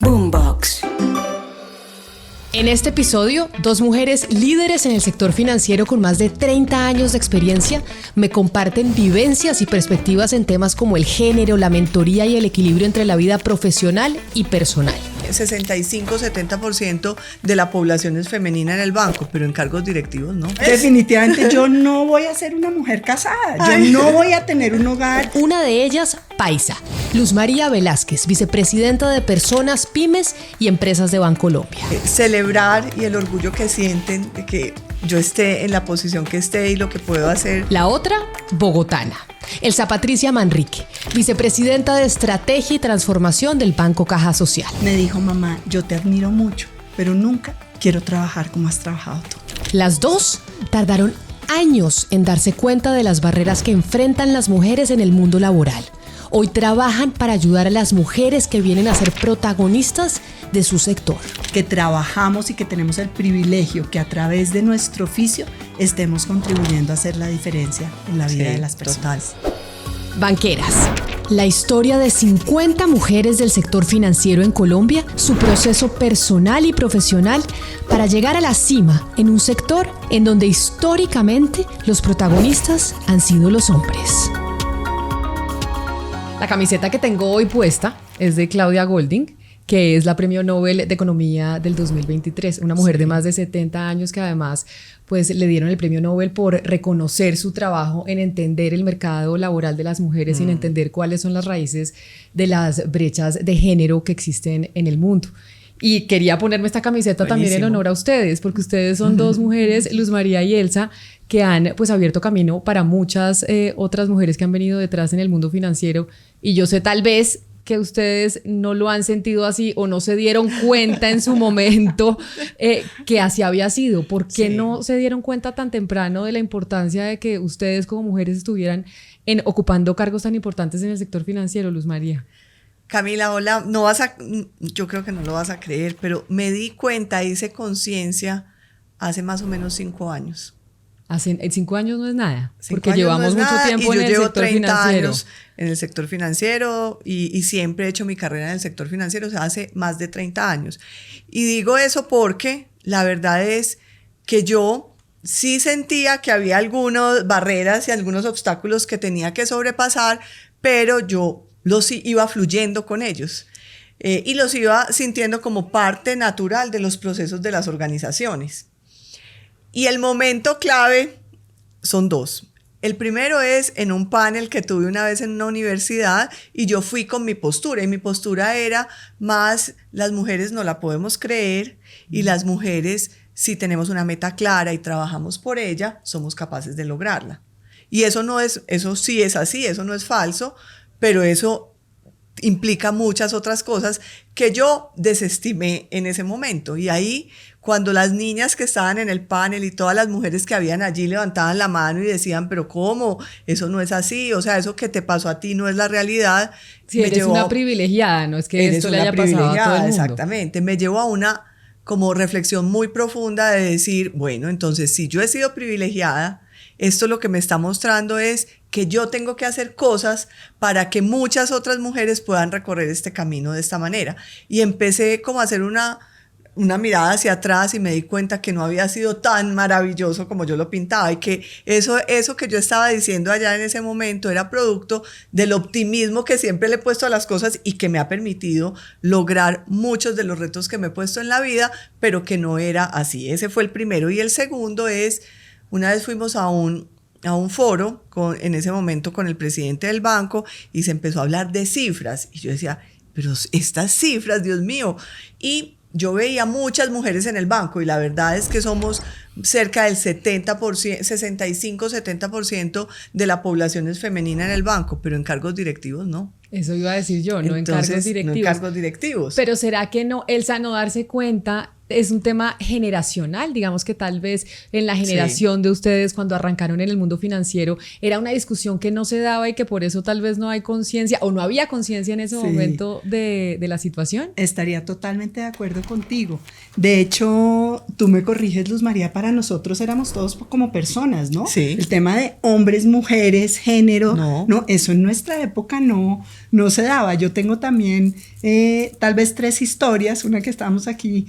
Boombox. En este episodio, dos mujeres líderes en el sector financiero con más de 30 años de experiencia me comparten vivencias y perspectivas en temas como el género, la mentoría y el equilibrio entre la vida profesional y personal. 65-70% de la población es femenina en el banco, pero en cargos directivos no. Definitivamente yo no voy a ser una mujer casada, yo no voy a tener un hogar. Una de ellas, paisa, Luz María Velázquez, vicepresidenta de Personas, Pymes y Empresas de Bancolombia. Celebrar y el orgullo que sienten de que yo esté en la posición que esté y lo que puedo hacer. La otra, bogotana, Elsa Patricia Manrique, vicepresidenta de Estrategia y Transformación del Banco Caja Social. Me dijo, mamá, yo te admiro mucho, pero nunca quiero trabajar como has trabajado tú. Las dos tardaron años en darse cuenta de las barreras que enfrentan las mujeres en el mundo laboral. Hoy trabajan para ayudar a las mujeres que vienen a ser protagonistas de su sector. Que trabajamos y que tenemos el privilegio que a través de nuestro oficio estemos contribuyendo a hacer la diferencia en la vida de las personas. Total. Banqueras. La historia de 50 mujeres del sector financiero en Colombia, su proceso personal y profesional para llegar a la cima en un sector en donde históricamente los protagonistas han sido los hombres. La camiseta que tengo hoy puesta es de Claudia Golding, que es la Premio Nobel de Economía del 2023, una mujer de más de 70 años que además pues le dieron el Premio Nobel por reconocer su trabajo en entender el mercado laboral de las mujeres y en entender cuáles son las raíces de las brechas de género que existen en el mundo. Y quería ponerme esta camiseta también en honor a ustedes, porque ustedes son dos mujeres, Luz María y Elsa, que han pues abierto camino para muchas otras mujeres que han venido detrás en el mundo financiero. Y yo sé tal vez que ustedes no lo han sentido así o no se dieron cuenta en su momento que así había sido. ¿Por qué no se dieron cuenta tan temprano de la importancia de que ustedes como mujeres estuvieran ocupando cargos tan importantes en el sector financiero, Luz María? Camila, hola, yo creo que no lo vas a creer, pero me di cuenta, hice conciencia hace más o menos 5 años. Hace 5 años no es nada, porque llevamos mucho tiempo en el sector financiero. Y yo llevo 30 años en el sector financiero y siempre he hecho mi carrera en el sector financiero, o sea, hace más de 30 años. Y digo eso porque la verdad es que yo sí sentía que había algunas barreras y algunos obstáculos que tenía que sobrepasar, pero yo los iba fluyendo con ellos y los iba sintiendo como parte natural de los procesos de las organizaciones. Y el momento clave son dos. El primero es en un panel que tuve una vez en una universidad y yo fui con mi postura y mi postura era más las mujeres no la podemos creer y las mujeres si tenemos una meta clara y trabajamos por ella somos capaces de lograrla. Y eso sí es así, eso no es falso, pero eso implica muchas otras cosas que yo desestimé en ese momento. Y ahí, cuando las niñas que estaban en el panel y todas las mujeres que habían allí levantaban la mano y decían, pero ¿cómo? Eso no es así, o sea, eso que te pasó a ti no es la realidad. Sí, eres una privilegiada, no es que esto le haya pasado a todo el mundo. Exactamente, me llevó a una como reflexión muy profunda de decir, bueno, entonces si yo he sido privilegiada, esto lo que me está mostrando es que yo tengo que hacer cosas para que muchas otras mujeres puedan recorrer este camino de esta manera. Y empecé como a hacer una mirada hacia atrás y me di cuenta que no había sido tan maravilloso como yo lo pintaba y que eso que yo estaba diciendo allá en ese momento era producto del optimismo que siempre le he puesto a las cosas y que me ha permitido lograr muchos de los retos que me he puesto en la vida, pero que no era así. Ese fue el primero. Y el segundo es, una vez fuimos a un foro en ese momento con el presidente del banco y se empezó a hablar de cifras y yo decía, pero estas cifras, Dios mío, y yo veía muchas mujeres en el banco y la verdad es que somos cerca del 70%, 65-70% de la población es femenina en el banco, pero en cargos directivos no. Eso iba a decir yo, no en cargos directivos. No en cargos directivos. Pero ¿será que no, Elsa, no darse cuenta es un tema generacional, digamos que tal vez en la generación de ustedes cuando arrancaron en el mundo financiero era una discusión que no se daba y que por eso tal vez no hay conciencia o no había conciencia en ese momento de la situación. Estaría totalmente de acuerdo contigo. De hecho, tú me corriges, Luz María, para nosotros éramos todos como personas, ¿no? Sí. El tema de hombres, mujeres, género, no, eso en nuestra época no se daba. Yo tengo también tal vez 3 historias, una que estábamos aquí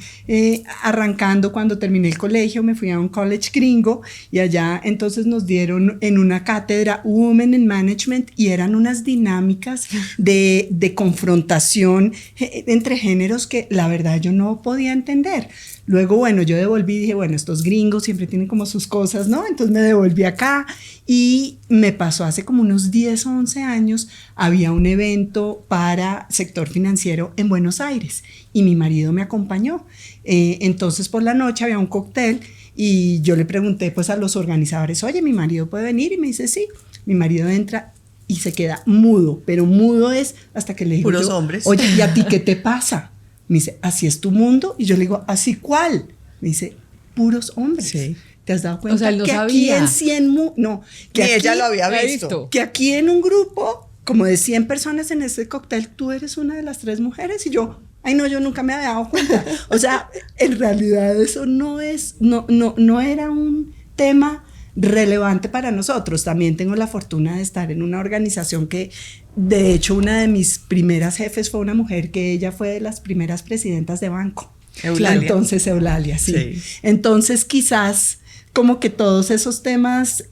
arrancando cuando terminé el colegio, me fui a un college gringo y allá entonces nos dieron en una cátedra Women in Management y eran unas dinámicas de confrontación entre géneros que la verdad yo no podía entender. Luego, bueno, yo devolví y dije, bueno, estos gringos siempre tienen como sus cosas, ¿no? Entonces me devolví acá y me pasó hace como unos 10 o 11 años, había un evento para sector financiero en Buenos Aires y mi marido me acompañó. Entonces por la noche había un cóctel y yo le pregunté pues a los organizadores, oye, ¿mi marido puede venir? Y me dice, sí. Mi marido entra y se queda mudo, pero mudo es hasta que le digo puros hombres. Oye, ¿y a ti qué te pasa? Me dice, ¿así es tu mundo? Y yo le digo, ¿así cuál? Me dice, puros hombres. Sí. ¿Te has dado cuenta? O sea, él no que sabía. aquí en 100 no, que Ni aquí, ella lo había visto. que aquí en un grupo como de 100 personas en este cóctel, tú eres una de las 3 mujeres y yo, ay no, yo nunca me había dado cuenta. O sea, en realidad eso no era un tema relevante para nosotros. También tengo la fortuna de estar en una organización que, de hecho, una de mis primeras jefes fue una mujer que ella fue de las primeras presidentas de banco. Eulalia. Entonces, Eulalia, sí. Entonces, quizás como que todos esos temas,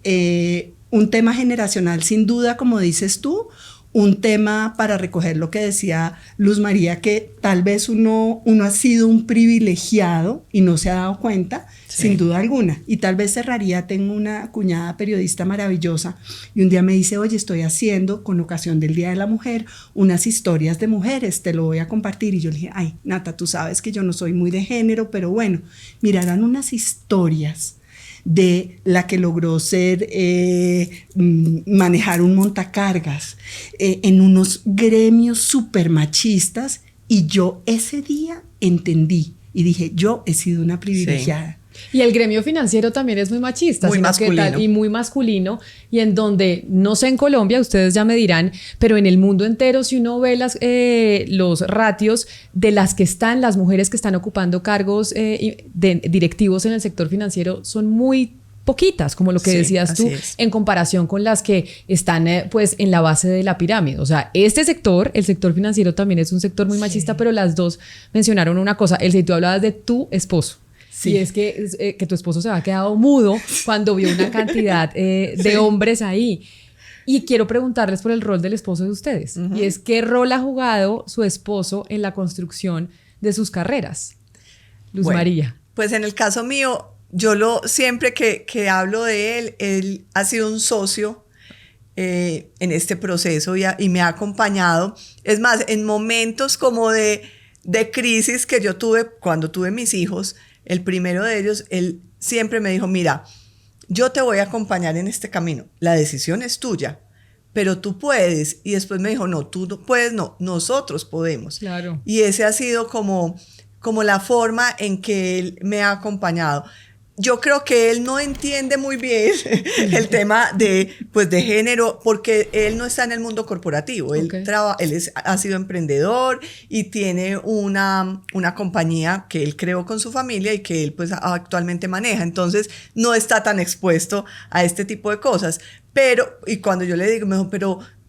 un tema generacional sin duda, como dices tú, un tema para recoger lo que decía Luz María, que tal vez uno ha sido un privilegiado y no se ha dado cuenta, sin duda alguna. Y tal vez cerraría, tengo una cuñada periodista maravillosa y un día me dice, oye, estoy haciendo con ocasión del Día de la Mujer unas historias de mujeres, te lo voy a compartir. Y yo le dije, ay, Nata, tú sabes que yo no soy muy de género, pero bueno, mirarán unas historias de la que logró manejar un montacargas en unos gremios súper machistas, y yo ese día entendí y dije, yo he sido una privilegiada. Y el gremio financiero también es muy machista, muy masculino. y muy masculino, y en donde, no sé en Colombia, ustedes ya me dirán, pero en el mundo entero, si uno ve los ratios de las que están, las mujeres que están ocupando cargos directivos en el sector financiero, son muy poquitas, como lo que decías tú, en comparación con las que están pues en la base de la pirámide. O sea, este sector, el sector financiero, también es un sector muy machista, pero las dos mencionaron una cosa. Elsie, tú hablabas de tu esposo. Sí. Y es que tu esposo se había quedado mudo cuando vio una cantidad de hombres ahí. Y quiero preguntarles por el rol del esposo de ustedes. Y es, ¿qué rol ha jugado su esposo en la construcción de sus carreras? Luz María. Pues en el caso mío, yo siempre que hablo de él ha sido un socio en este proceso y me ha acompañado. Es más, en momentos como de crisis que yo tuve cuando tuve mis hijos, el primero de ellos, él siempre me dijo, mira, yo te voy a acompañar en este camino, la decisión es tuya, pero tú puedes. Y después me dijo, no, tú no puedes, no, nosotros podemos. Claro. Y ese ha sido como la forma en que él me ha acompañado. Yo creo que él no entiende muy bien el tema de género, porque él no está en el mundo corporativo. Él ha sido emprendedor y tiene una compañía que él creó con su familia y que él pues actualmente maneja. Entonces no está tan expuesto a este tipo de cosas. Y cuando yo le digo, me dijo,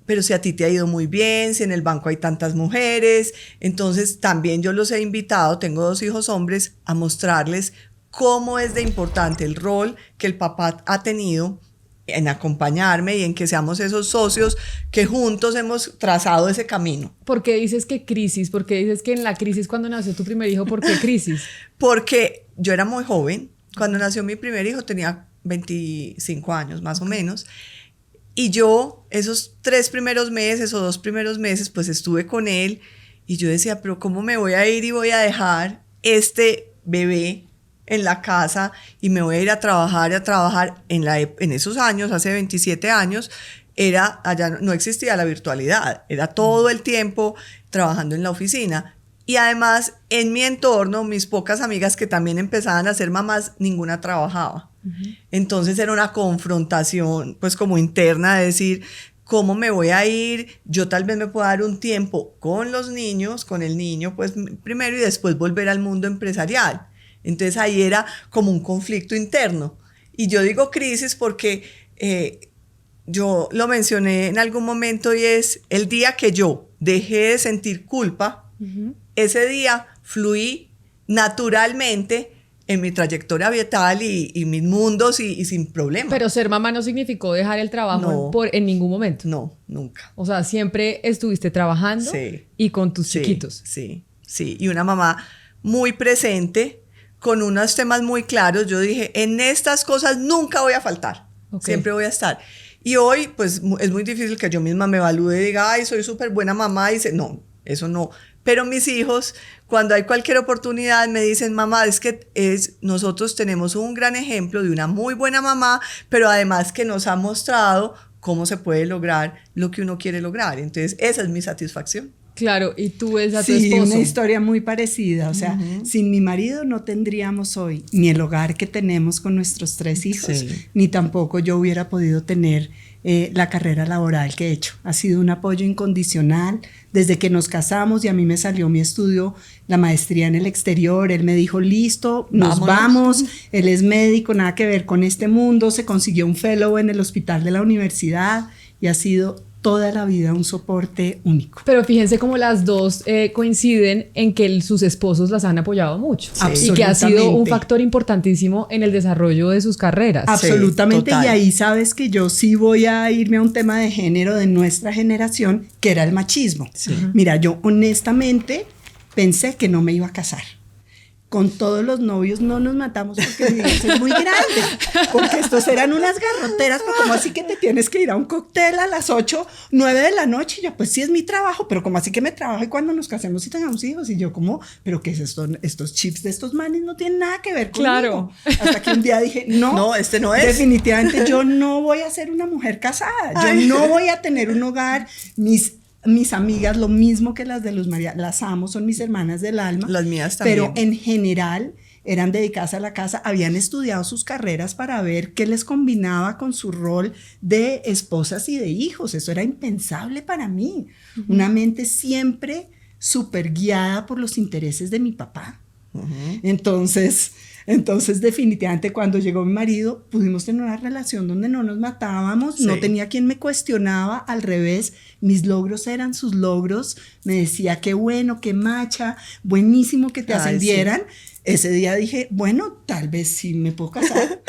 pero si a ti te ha ido muy bien, si en el banco hay tantas mujeres. Entonces también yo los he invitado, tengo 2 hijos hombres, a mostrarles cómo es de importante el rol que el papá ha tenido en acompañarme y en que seamos esos socios que juntos hemos trazado ese camino. ¿Por qué dices que crisis? ¿Por qué dices que en la crisis cuando nació tu primer hijo? ¿Por qué crisis? Porque yo era muy joven. Cuando nació mi primer hijo tenía 25 años más o menos. Y yo esos 3 primeros meses o 2 primeros meses pues estuve con él y yo decía, pero ¿cómo me voy a ir y voy a dejar este bebé en la casa y me voy a ir a trabajar en esos años, hace 27 años, allá no existía la virtualidad, era todo el tiempo trabajando en la oficina. Y además, en mi entorno, mis pocas amigas que también empezaban a ser mamás, ninguna trabajaba. Entonces era una confrontación, pues como interna, de decir, ¿cómo me voy a ir? Yo tal vez me pueda dar un tiempo con los niños, con el niño, pues primero, y después volver al mundo empresarial. Entonces ahí era como un conflicto interno. Y yo digo crisis porque yo lo mencioné en algún momento, y es el día que yo dejé de sentir culpa, ese día fluí naturalmente en mi trayectoria vital y mis mundos y sin problema. Pero ser mamá no significó dejar el trabajo en ningún momento. No, nunca. O sea, siempre estuviste trabajando y con tus chiquitos. Sí. Y una mamá muy presente, con unos temas muy claros. Yo dije, en estas cosas nunca voy a faltar. Siempre voy a estar. Y hoy, pues, es muy difícil que yo misma me evalúe y diga, ay, soy súper buena mamá. Y dice, no, eso no. Pero mis hijos, cuando hay cualquier oportunidad, me dicen, mamá, es que nosotros tenemos un gran ejemplo de una muy buena mamá, pero además que nos ha mostrado cómo se puede lograr lo que uno quiere lograr. Entonces, esa es mi satisfacción. Claro, y tú ves a tu esposo. Sí, una historia muy parecida. O sea, sin mi marido no tendríamos hoy ni el hogar que tenemos con nuestros 3 hijos, ni tampoco yo hubiera podido tener la carrera laboral que he hecho. Ha sido un apoyo incondicional desde que nos casamos, y a mí me salió mi estudio, la maestría en el exterior. Él me dijo, listo, nos vamos. Él es médico, nada que ver con este mundo. Se consiguió un fellow en el hospital de la universidad y ha sido toda la vida un soporte único. Pero fíjense cómo las dos coinciden en que sus esposos las han apoyado mucho. Sí. Y que ha sido un factor importantísimo en el desarrollo de sus carreras. Absolutamente, y ahí sabes que yo sí voy a irme a un tema de género de nuestra generación, que era el machismo. Mira, yo honestamente pensé que no me iba a casar. Con todos los novios no nos matamos porque mi vida es muy grande, porque estos eran unas garroteras, pero como así que te tienes que ir a un cóctel a las 8, 9 de la noche, y yo, pues sí es mi trabajo, pero como así que me trabajo y cuando nos casemos y tengamos hijos, y yo como, pero ¿qué es esto? Estos chips de estos manes no tienen nada que ver conmigo. Claro. Hasta que un día dije, no, este no es. Definitivamente yo no voy a ser una mujer casada, yo no voy a tener un hogar. Mis amigas, lo mismo que las de Luz María, las amo, son mis hermanas del alma. Las mías también. Pero en general eran dedicadas a la casa, habían estudiado sus carreras para ver qué les combinaba con su rol de esposas y de hijos. Eso era impensable para mí. Una mente siempre súper guiada por los intereses de mi papá. Entonces, definitivamente cuando llegó mi marido, pudimos tener una relación donde no nos matábamos, no tenía quien me cuestionaba, al revés, mis logros eran sus logros, me decía, qué bueno, qué macha, buenísimo que te ascendieran. Ese día dije, bueno, tal vez sí me puedo casar.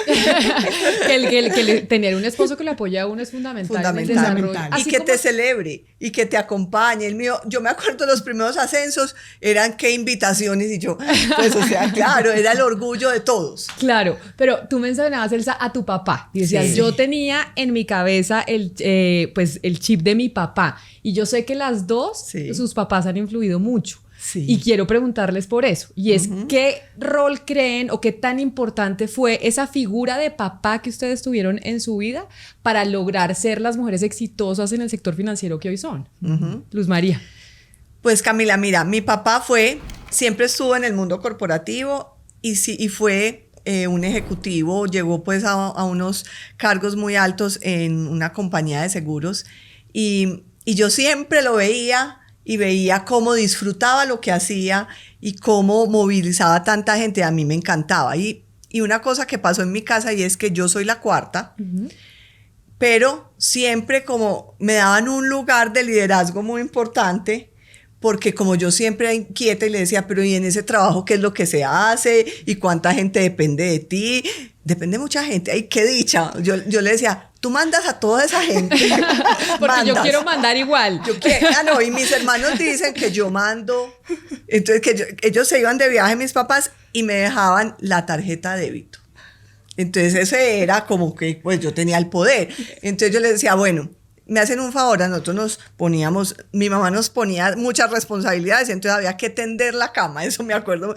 Tener un esposo que le apoya a uno es fundamental. En el desarrollo. Y que te celebre y que te acompañe. El mío, yo me acuerdo, los primeros ascensos eran qué invitaciones, y yo, pues, o sea, claro, era el orgullo de todos. Claro, pero tú mencionabas, Elsa, a tu papá. Y decías, yo tenía en mi cabeza el chip de mi papá. Y yo sé que las dos, sus papás han influido mucho. Y quiero preguntarles por eso, y es ¿qué rol creen o qué tan importante fue esa figura de papá que ustedes tuvieron en su vida para lograr ser las mujeres exitosas en el sector financiero que hoy son? Luz María. Pues Camila, mira, mi papá siempre estuvo en el mundo corporativo y fue un ejecutivo, llegó pues a unos cargos muy altos en una compañía de seguros, y yo siempre lo veía y veía cómo disfrutaba lo que hacía y cómo movilizaba tanta gente. A mí me encantaba. Y una cosa que pasó en mi casa, y es que yo soy la cuarta, pero siempre como me daban un lugar de liderazgo muy importante, porque como yo siempre era inquieta y le decía, pero ¿y en ese trabajo qué es lo que se hace? ¿Y cuánta gente depende de ti? Depende mucha gente. ¡Ay, qué dicha! Yo le decía, tú mandas a toda esa gente. Porque yo quiero mandar igual. Y mis hermanos dicen que yo mando. Entonces, ellos se iban de viaje, mis papás, y me dejaban la tarjeta de débito. Entonces, ese era como que, pues, yo tenía el poder. Entonces, yo les decía, bueno, me hacen un favor, a nosotros mi mamá nos ponía muchas responsabilidades, entonces había que tender la cama, eso me acuerdo.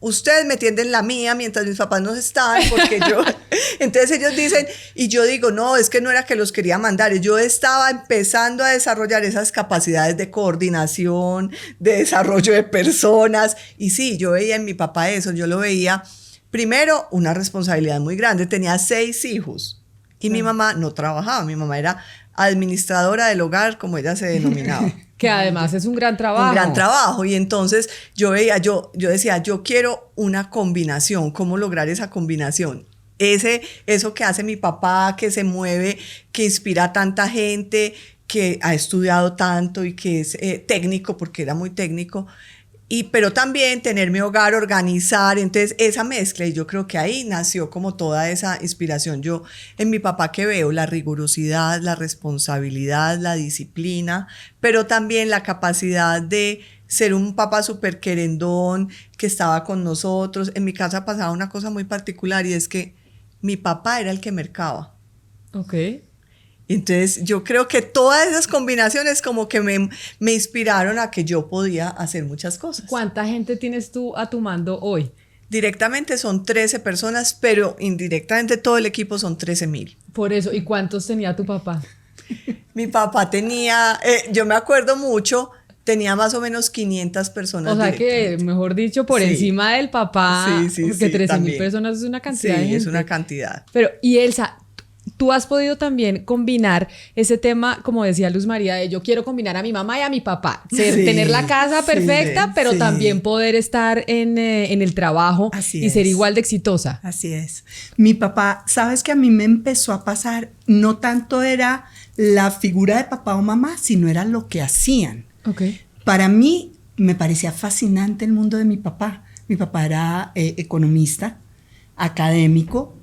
ustedes me tienden la mía mientras mis papás no están, porque yo, entonces ellos dicen, y yo digo, no, es que no era que los quería mandar, yo estaba empezando a desarrollar esas capacidades de coordinación, de desarrollo de personas, y sí, yo veía en mi papá eso, yo lo veía, primero, una responsabilidad muy grande, tenía 6 hijos, y mi mamá no trabajaba, mi mamá era administradora del hogar, como ella se denominaba. Que además es un gran trabajo. Un gran trabajo. Y entonces yo veía, yo decía, yo quiero una combinación. ¿Cómo lograr esa combinación? Eso que hace mi papá, que se mueve, que inspira a tanta gente, que ha estudiado tanto y que es técnico, porque era muy técnico. Pero también tener mi hogar, organizar, entonces esa mezcla, y yo creo que ahí nació como toda esa inspiración. Yo en mi papá que veo la rigurosidad, la responsabilidad, la disciplina, pero también la capacidad de ser un papá súper querendón, que estaba con nosotros. En mi casa pasaba una cosa muy particular y es que mi papá era el que mercaba. Ok. Entonces yo creo que todas esas combinaciones como que me inspiraron a que yo podía hacer muchas cosas. ¿Cuánta gente tienes tú a tu mando hoy? Directamente son 13 personas, pero indirectamente todo el equipo son 13,000. Por eso, ¿y cuántos tenía tu papá? Mi papá tenía, yo me acuerdo mucho, tenía más o menos 500 personas. O sea que, mejor dicho, por encima del papá, porque 13,000 personas es una cantidad de gente. Sí, es una cantidad. Pero, y Elsa, tú has podido también combinar ese tema, como decía Luz María, de yo quiero combinar a mi mamá y a mi papá, tener la casa perfecta, pero también poder estar en el trabajo y ser igual de exitosa. Así es. Mi papá, sabes que a mí me empezó a pasar, no tanto era la figura de papá o mamá, sino era lo que hacían. Okay. Para mí me parecía fascinante el mundo de mi papá. Mi papá era economista, académico,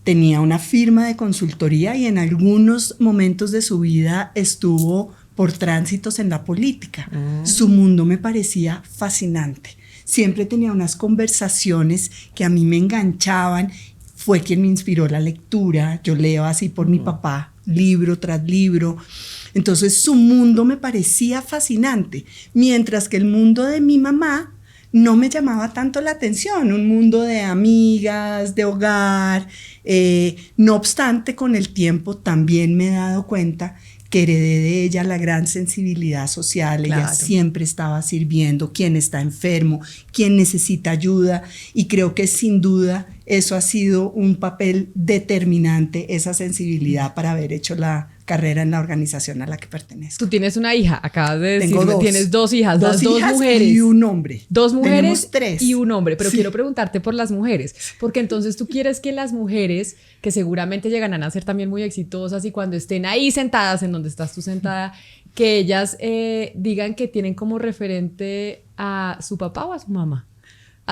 tenía una firma de consultoría y en algunos momentos de su vida estuvo por tránsitos en la política. Su mundo me parecía fascinante. Siempre tenía unas conversaciones que a mí me enganchaban. Fue quien me inspiró la lectura. Yo leo así por mi papá, libro tras libro. Entonces su mundo me parecía fascinante, mientras que el mundo de mi mamá no me llamaba tanto la atención, un mundo de amigas, de hogar. No obstante, con el tiempo también me he dado cuenta que heredé de ella la gran sensibilidad social. Claro. Ella siempre estaba sirviendo, quien está enfermo, quien necesita ayuda, y creo que sin duda eso ha sido un papel determinante, esa sensibilidad para haber hecho la carrera en la organización a la que pertenezco. Tú tienes una hija, acabas de decirme, Tengo 2. Tienes 2 hijas, dos mujeres. Y un hombre. 2 mujeres. Tenemos 3. Y un hombre, pero quiero preguntarte por las mujeres, porque entonces tú quieres que las mujeres, que seguramente llegarán a ser también muy exitosas y cuando estén ahí sentadas en donde estás tú sentada, que ellas digan que tienen como referente a su papá o a su mamá.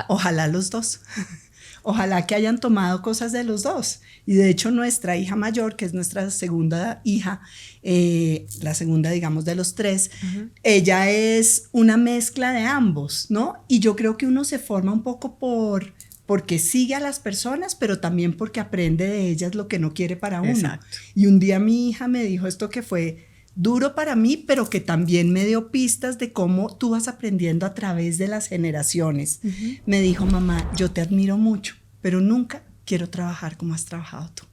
Ojalá los 2. Ojalá que hayan tomado cosas de los 2. Y de hecho nuestra hija mayor, que es nuestra segunda hija, la segunda, digamos, de los 3, ella es una mezcla de ambos, ¿no? Y yo creo que uno se forma un poco porque sigue a las personas, pero también porque aprende de ellas lo que no quiere para uno. Exacto. Y un día mi hija me dijo esto que fue duro para mí, pero que también me dio pistas de cómo tú vas aprendiendo a través de las generaciones. Me dijo, mamá, yo te admiro mucho, pero nunca quiero trabajar como has trabajado tú.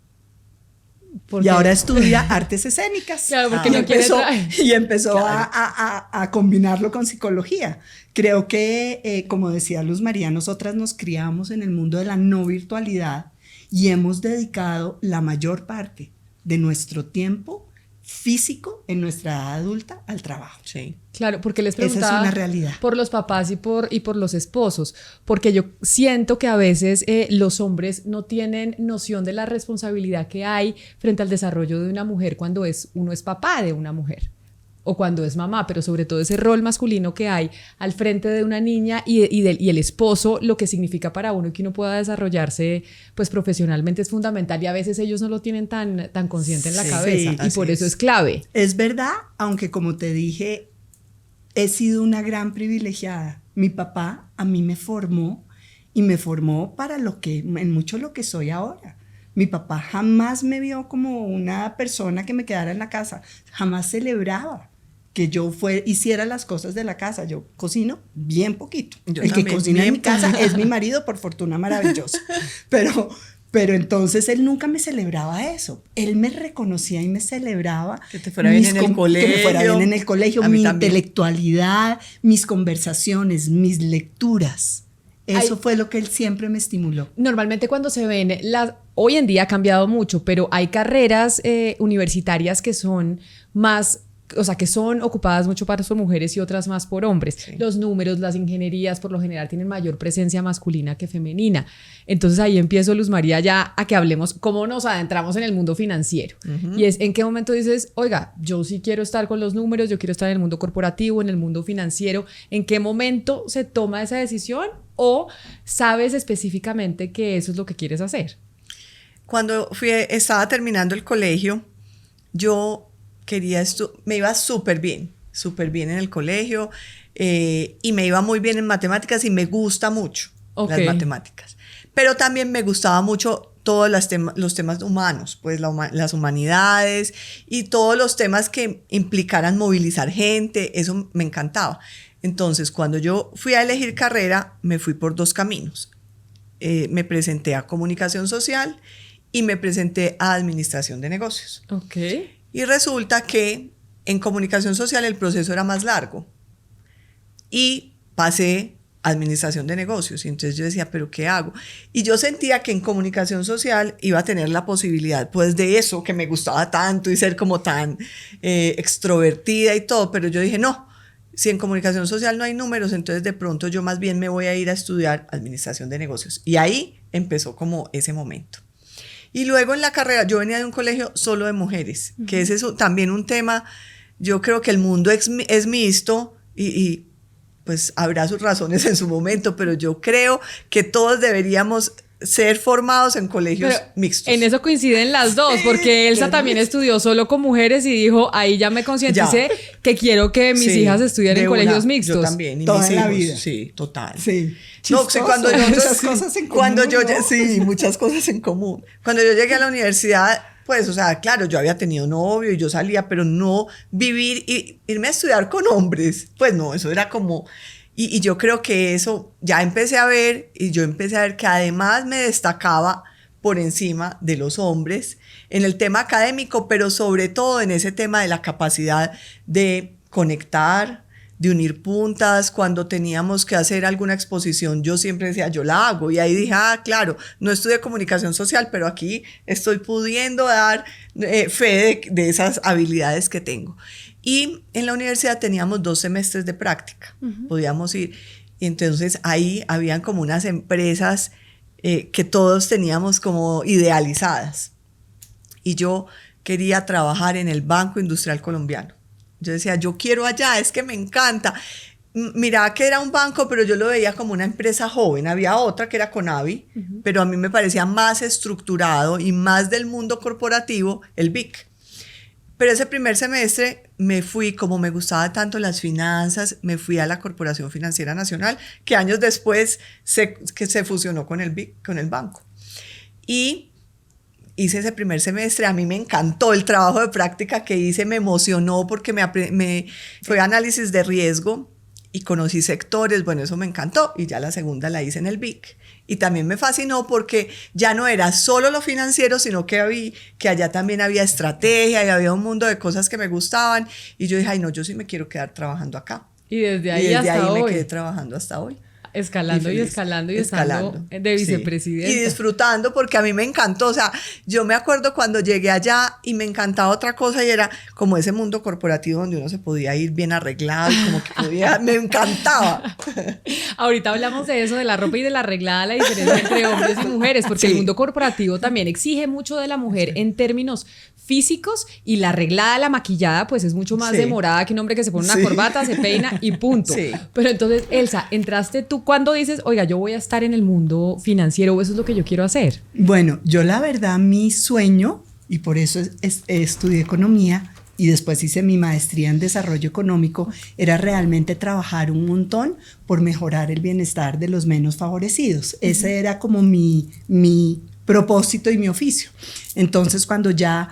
Y ahora estudia artes escénicas. Claro, porque no quiere y empezó a combinarlo con psicología. Creo que, como decía Luz María, nosotras nos criamos en el mundo de la no virtualidad y hemos dedicado la mayor parte de nuestro tiempo físico en nuestra edad adulta al trabajo. Sí. Claro, porque les preguntaba esa es una realidad. Por los papás y por los esposos, porque yo siento que a veces los hombres no tienen noción de la responsabilidad que hay frente al desarrollo de una mujer cuando uno es papá de una mujer o cuando es mamá, pero sobre todo ese rol masculino que hay al frente de una niña y el esposo, lo que significa para uno que uno pueda desarrollarse pues profesionalmente es fundamental y a veces ellos no lo tienen tan consciente en la cabeza y por eso es clave. Es verdad, aunque como te dije, he sido una gran privilegiada. Mi papá a mí me formó y me formó para en mucho lo que soy ahora. Mi papá jamás me vio como una persona que me quedara en la casa, jamás celebraba que yo hiciera las cosas de la casa. Yo cocino bien poquito. Yo el también, que cocina bien en mi casa es mi marido, por fortuna, maravilloso. Pero entonces él nunca me celebraba eso. Él me reconocía y me celebraba. Que te fuera bien en el colegio. Que me fuera bien en el colegio, mi también. Intelectualidad, mis conversaciones, mis lecturas. Eso fue lo que él siempre me estimuló. Normalmente cuando se ven, hoy en día ha cambiado mucho, pero hay carreras universitarias que son más, o sea, que son ocupadas mucho por mujeres y otras más por hombres. Sí. Los números, las ingenierías, por lo general tienen mayor presencia masculina que femenina. Entonces ahí empiezo, Luz María, ya a que hablemos cómo nos adentramos en el mundo financiero. Y es en qué momento dices, oiga, yo sí quiero estar con los números, yo quiero estar en el mundo corporativo, en el mundo financiero. ¿En qué momento se toma esa decisión o sabes específicamente que eso es lo que quieres hacer? Cuando estaba terminando el colegio, yo me iba súper bien en el colegio y me iba muy bien en matemáticas y me gusta mucho las matemáticas. Pero también me gustaba mucho todos los temas humanos, pues las humanidades y todos los temas que implicaran movilizar gente, eso me encantaba. Entonces, cuando yo fui a elegir carrera, me fui por dos caminos. Me presenté a comunicación social y me presenté a administración de negocios. Okay. Y resulta que en comunicación social el proceso era más largo y pasé a administración de negocios. Y entonces yo decía, ¿pero qué hago? Y yo sentía que en comunicación social iba a tener la posibilidad, pues, de eso que me gustaba tanto y ser como tan extrovertida y todo. Pero yo dije, no, si en comunicación social no hay números, entonces de pronto yo más bien me voy a ir a estudiar administración de negocios. Y ahí empezó como ese momento. Y luego en la carrera, yo venía de un colegio solo de mujeres, que ese es también un tema, yo creo que el mundo es mixto y pues habrá sus razones en su momento, pero yo creo que todos deberíamos ser formados en colegios mixtos. En eso coinciden las dos, porque Elsa también estudió solo con mujeres y dijo, ahí ya me concienticé que quiero que mis hijas estudien en colegios mixtos. Yo también. Y toda la vida. Sí, total. Sí. No, muchas cosas en común. Sí, muchas cosas en común. Cuando yo llegué a la universidad, pues, o sea, claro, yo había tenido novio y yo salía, pero no vivir y irme a estudiar con hombres, pues no, eso era como... Y yo creo que eso ya empecé a ver, y yo empecé a ver que además me destacaba por encima de los hombres en el tema académico, pero sobre todo en ese tema de la capacidad de conectar, de unir puntas. Cuando teníamos que hacer alguna exposición, yo siempre decía, yo la hago. Y ahí dije, claro, no estudié comunicación social, pero aquí estoy pudiendo dar fe de esas habilidades que tengo. Y en la universidad teníamos 2 semestres de práctica, podíamos ir. Y entonces ahí habían como unas empresas que todos teníamos como idealizadas. Y yo quería trabajar en el Banco Industrial Colombiano. Yo decía, yo quiero allá, es que me encanta. Miraba que era un banco, pero yo lo veía como una empresa joven. Había otra que era Conavi, pero a mí me parecía más estructurado y más del mundo corporativo el BIC. Pero ese primer semestre me fui, como me gustaba tanto las finanzas, me fui a la Corporación Financiera Nacional, que años después se fusionó con el BIC, con el banco. Y hice ese primer semestre, a mí me encantó el trabajo de práctica que hice, me emocionó porque fue análisis de riesgo y conocí sectores, bueno, eso me encantó, y ya la segunda la hice en el BIC. Y también me fascinó porque ya no era solo lo financiero, sino que allá también había estrategia y había un mundo de cosas que me gustaban. Y yo dije, ay no, yo sí me quiero quedar trabajando acá. Y desde ahí hasta hoy. Me quedé trabajando hasta hoy. Escalando y escalando estando de vicepresidenta. Sí. Y disfrutando porque a mí me encantó. O sea, yo me acuerdo cuando llegué allá y me encantaba otra cosa y era como ese mundo corporativo donde uno se podía ir bien arreglado y como que podía, me encantaba. Ahorita hablamos de eso, de la ropa y de la arreglada, la diferencia entre hombres y mujeres, porque el mundo corporativo también exige mucho de la mujer en términos físicos y la arreglada, la maquillada, pues es mucho más demorada que un hombre que se pone una corbata, se peina y punto. Pero entonces, Elsa, entraste tú cuando dices, oiga, yo voy a estar en el mundo financiero, eso es lo que yo quiero hacer. Bueno, yo la verdad, mi sueño, y por eso estudié economía y después hice mi maestría en desarrollo económico, era realmente trabajar un montón por mejorar el bienestar de los menos favorecidos. Ese era como mi propósito y mi oficio. Entonces, cuando ya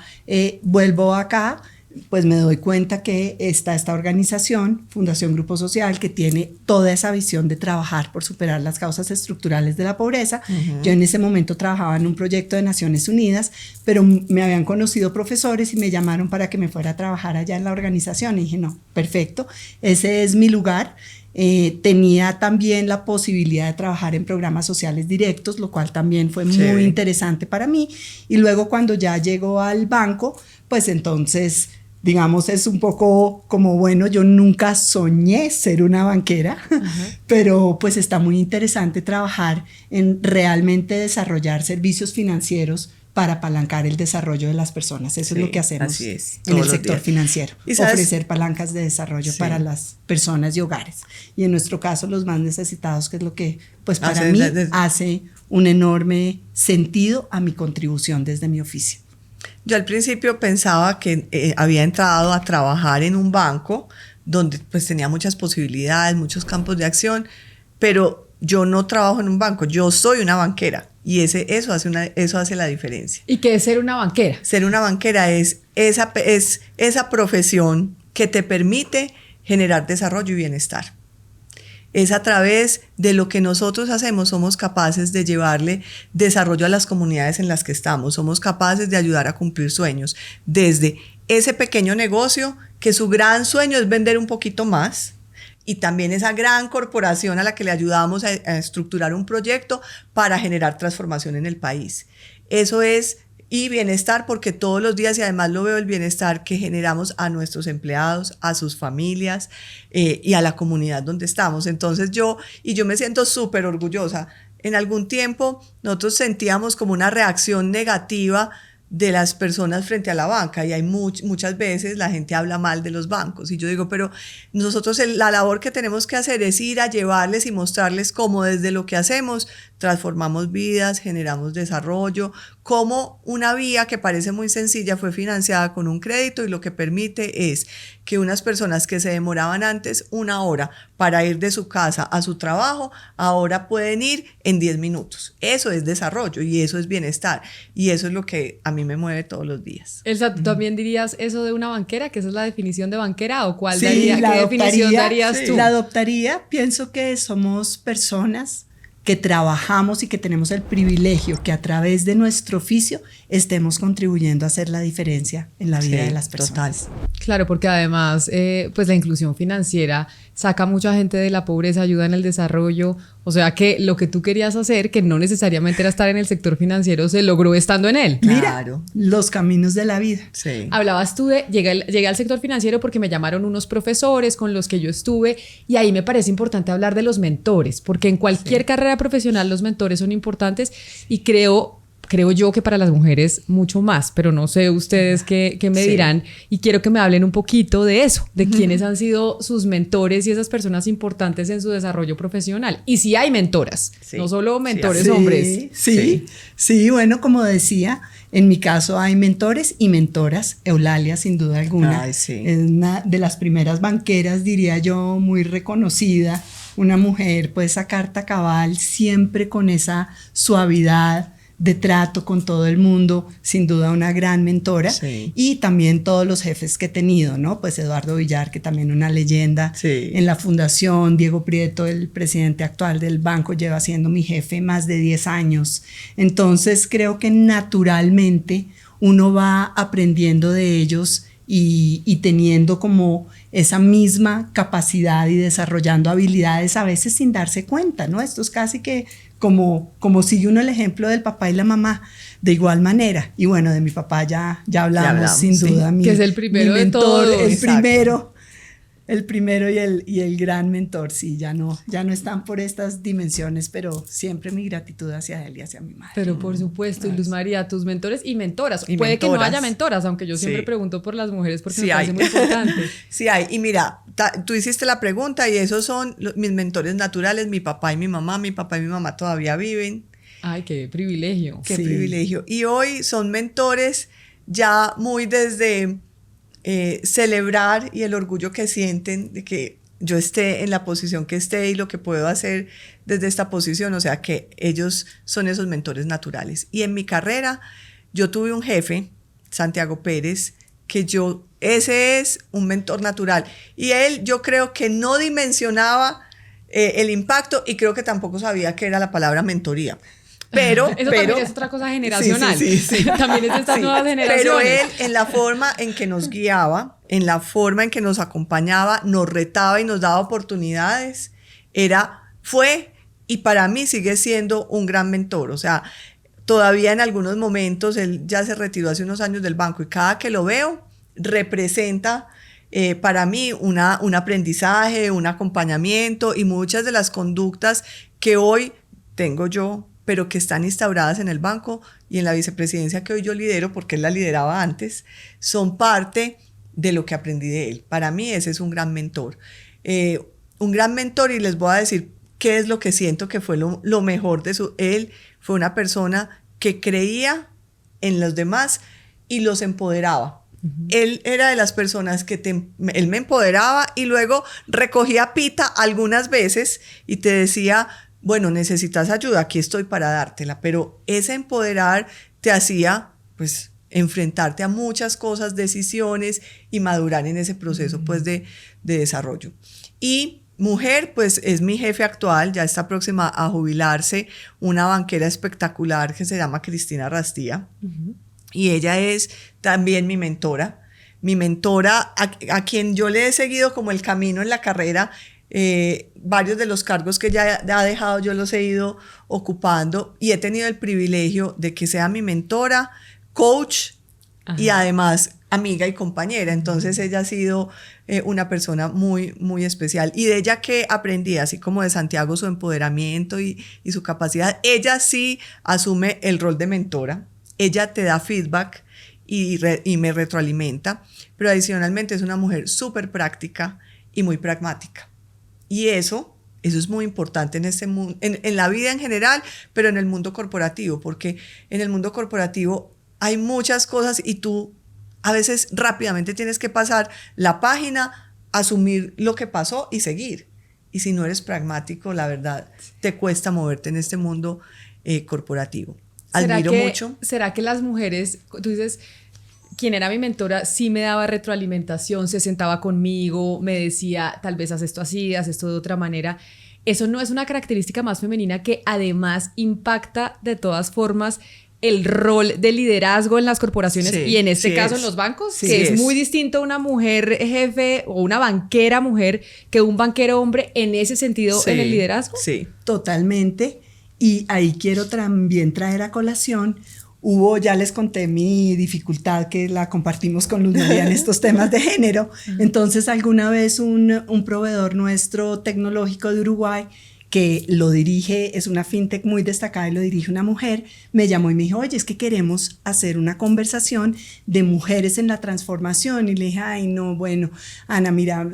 vuelvo acá, pues me doy cuenta que está esta organización, Fundación Grupo Social, que tiene toda esa visión de trabajar por superar las causas estructurales de la pobreza. Yo en ese momento trabajaba en un proyecto de Naciones Unidas, pero me habían conocido profesores y me llamaron para que me fuera a trabajar allá en la organización. Y dije, no, perfecto, ese es mi lugar. Tenía también la posibilidad de trabajar en programas sociales directos, lo cual también fue muy interesante para mí. Y luego cuando ya llego al banco, pues entonces, digamos, es un poco como, bueno, yo nunca soñé ser una banquera, pero pues está muy interesante trabajar en realmente desarrollar servicios financieros para apalancar el desarrollo de las personas. Eso es lo que hacemos en el sector financiero, ofrecer palancas de desarrollo para las personas y hogares. Y en nuestro caso, los más necesitados, que es lo que pues para mí hace un enorme sentido a mi contribución desde mi oficio. Yo al principio pensaba que había entrado a trabajar en un banco donde pues tenía muchas posibilidades, muchos campos de acción, pero yo no trabajo en un banco, yo soy una banquera y eso hace la diferencia. ¿Y qué es ser una banquera? Ser una banquera es esa profesión que te permite generar desarrollo y bienestar. Es a través de lo que nosotros hacemos, somos capaces de llevarle desarrollo a las comunidades en las que estamos, somos capaces de ayudar a cumplir sueños, desde ese pequeño negocio que su gran sueño es vender un poquito más, y también esa gran corporación a la que le ayudamos a estructurar un proyecto para generar transformación en el país. Eso es, y bienestar, porque todos los días, y además lo veo el bienestar que generamos a nuestros empleados, a sus familias y a la comunidad donde estamos. Entonces yo me siento súper orgullosa. En algún tiempo nosotros sentíamos como una reacción negativa de las personas frente a la banca, y hay muchas veces la gente habla mal de los bancos, y yo digo, pero nosotros la labor que tenemos que hacer es ir a llevarles y mostrarles cómo desde lo que hacemos transformamos vidas, generamos desarrollo, cómo una vía que parece muy sencilla fue financiada con un crédito, y lo que permite es que unas personas que se demoraban antes 1 hora para ir de su casa a su trabajo, ahora pueden ir en 10 minutos. Eso es desarrollo y eso es bienestar, y eso es lo que a mí me mueve todos los días. Elsa, ¿tú también dirías eso de una banquera? ¿Que esa es la definición de banquera? ¿O cuál qué definición darías tú? La adoptaría. Pienso que somos personas que trabajamos y que tenemos el privilegio que a través de nuestro oficio estemos contribuyendo a hacer la diferencia en la vida de las personas. Total. Claro, porque además pues la inclusión financiera saca a mucha gente de la pobreza, ayuda en el desarrollo, o sea que lo que tú querías hacer, que no necesariamente era estar en el sector financiero, se logró estando en él. Claro. Mira, los caminos de la vida. Sí. Hablabas tú de, llegué al sector financiero porque me llamaron unos profesores con los que yo estuve, y ahí me parece importante hablar de los mentores, porque en cualquier carrera profesional los mentores son importantes, y creo yo que para las mujeres mucho más, pero no sé ustedes qué me dirán, y quiero que me hablen un poquito de eso, de quiénes han sido sus mentores y esas personas importantes en su desarrollo profesional. Y si hay mentoras, no solo mentores hombres. Sí, bueno, como decía, en mi caso hay mentores y mentoras. Eulalia, sin duda alguna, es una de las primeras banqueras, diría yo, muy reconocida, una mujer pues a carta cabal, siempre con esa suavidad de trato con todo el mundo, sin duda una gran mentora, y también todos los jefes que he tenido, ¿no? Pues Eduardo Villar, que también una leyenda en la fundación, Diego Prieto, el presidente actual del banco, lleva siendo mi jefe más de 10 años, entonces creo que naturalmente uno va aprendiendo de ellos y teniendo como esa misma capacidad y desarrollando habilidades a veces sin darse cuenta, ¿no? Esto es casi que como sigue uno el ejemplo del papá y la mamá, de igual manera. Y bueno, de mi papá ya hablamos sin duda. Que es el primero de todos. El primero y el gran mentor, sí, ya no están por estas dimensiones, pero siempre mi gratitud hacia él y hacia mi madre. Pero por supuesto, y Luz María, tus mentores y mentoras. Puede que no haya mentoras, aunque yo siempre pregunto por las mujeres porque me parece muy importante. Sí hay, y mira, tú hiciste la pregunta y esos son mis mentores naturales, mi papá y mi mamá. Mi papá y mi mamá todavía viven. Ay, qué privilegio. Qué privilegio. Y hoy son mentores ya muy desde celebrar y el orgullo que sienten de que yo esté en la posición que esté y lo que puedo hacer desde esta posición, o sea que ellos son esos mentores naturales. Y en mi carrera yo tuve un jefe, Santiago Pérez, que ese es un mentor natural. Y él, yo creo que no dimensionaba el impacto y creo que tampoco sabía qué era la palabra mentoría. Pero también es otra cosa generacional. Sí. También es de estas nuevas generaciones. Pero él, en la forma en que nos guiaba, en la forma en que nos acompañaba, nos retaba y nos daba oportunidades, fue y para mí sigue siendo un gran mentor. O sea, todavía en algunos momentos, él ya se retiró hace unos años del banco y cada que lo veo, representa para mí un aprendizaje, un acompañamiento y muchas de las conductas que hoy tengo yo, pero que están instauradas en el banco y en la vicepresidencia que hoy yo lidero, porque él la lideraba antes, son parte de lo que aprendí de él. Para mí ese es un gran mentor. Un gran mentor, y les voy a decir qué es lo que siento que fue lo mejor de él fue una persona que creía en los demás y los empoderaba. Él era de las personas que él me empoderaba y luego recogía pita algunas veces y te decía, bueno, necesitas ayuda, aquí estoy para dártela, pero ese empoderar te hacía, pues, enfrentarte a muchas cosas, decisiones y madurar en ese proceso, pues, de desarrollo. Y mujer, pues, es mi jefe actual, ya está próxima a jubilarse, una banquera espectacular que se llama Cristina Rastía, y ella es también mi mentora a quien yo le he seguido como el camino en la carrera. Varios de los cargos que ella ha dejado yo los he ido ocupando y he tenido el privilegio de que sea mi mentora, coach y además amiga y compañera. Entonces ella ha sido una persona muy, muy especial y de ella que aprendí, así como de Santiago su empoderamiento y su capacidad. Ella sí asume el rol de mentora, ella te da feedback y me retroalimenta, pero adicionalmente es una mujer súper práctica y muy pragmática. Y eso es muy importante en este mundo, en la vida en general, pero en el mundo corporativo, porque en el mundo corporativo hay muchas cosas y tú a veces rápidamente tienes que pasar la página, asumir lo que pasó y seguir. Y si no eres pragmático, la verdad, te cuesta moverte en este mundo corporativo. Admiro mucho. ¿Será que las mujeres, tú dices, quien era mi mentora sí me daba retroalimentación, se sentaba conmigo, me decía, tal vez haz esto así, haz esto de otra manera? ¿Eso no es una característica más femenina que además impacta de todas formas el rol de liderazgo en las corporaciones y en este caso en los bancos? Que es muy distinto a una mujer jefe o una banquera mujer que un banquero hombre en ese sentido en el liderazgo. Sí, totalmente. Y ahí quiero también traer a colación, ya les conté mi dificultad que la compartimos con Luz María en estos temas de género. Entonces alguna vez un proveedor nuestro tecnológico de Uruguay, que lo dirige, es una fintech muy destacada y lo dirige una mujer, me llamó y me dijo, oye, es que queremos hacer una conversación de mujeres en la transformación. Y le dije, ay, no, bueno, Ana, mira,